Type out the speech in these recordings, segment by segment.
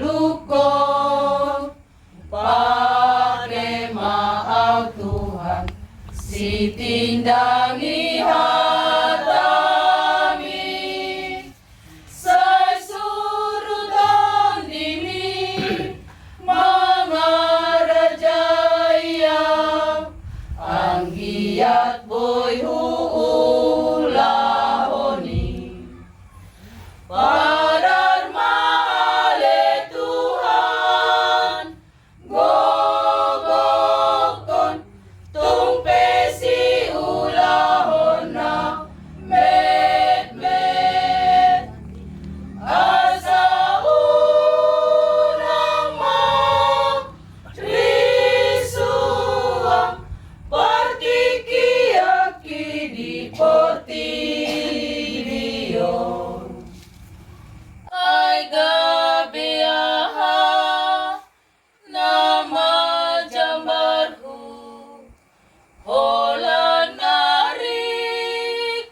Dingolukon, pake maaw Tuhan, si tindangi hatami, say surutan dimi, mga rajaya, ang giyat boy huulahoni. Parar maale Tuhan, gogokon, tumpesi ulahon na met-met. Asa unang matrisuang, partikiaki di portilio. Ay gabi aha na majambarhu, hola nari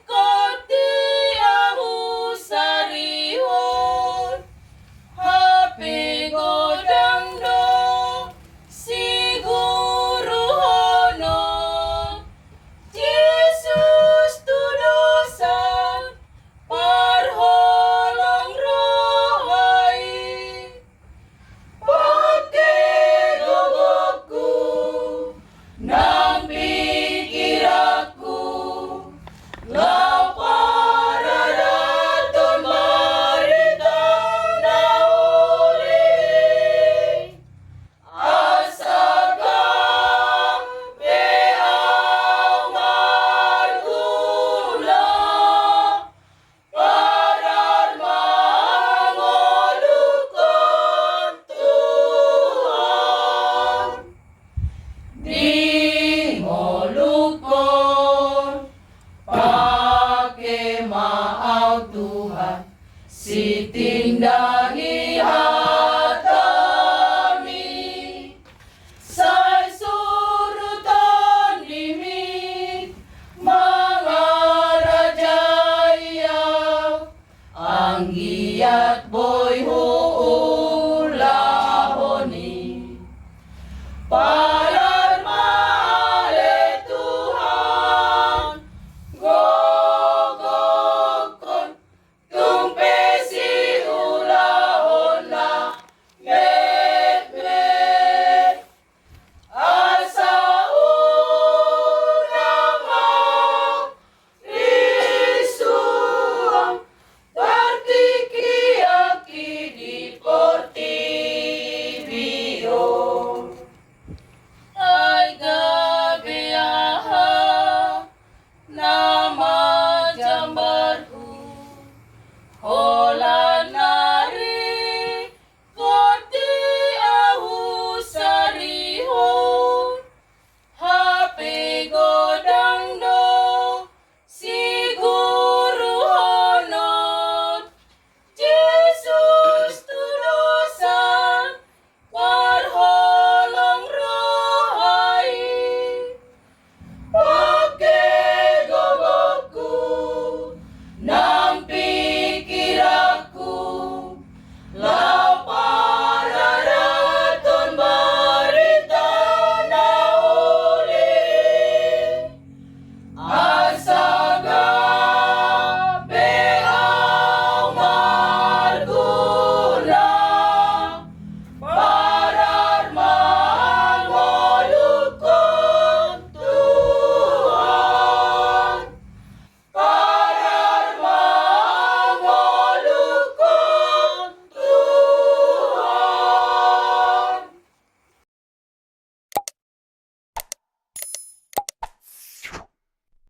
koti ahu sarihon, happy godang do siguro hono, Jesus tudosan parholong rohai, pake gogokku nang pikiraku, lau paradaton maritang nauli, asakang beang margula, parar mangolukon Tuhan. Dingolukon, pake maaw Tuhan, si tindangi hatami, say surutan dimi, mga rajaya, ang giyat boy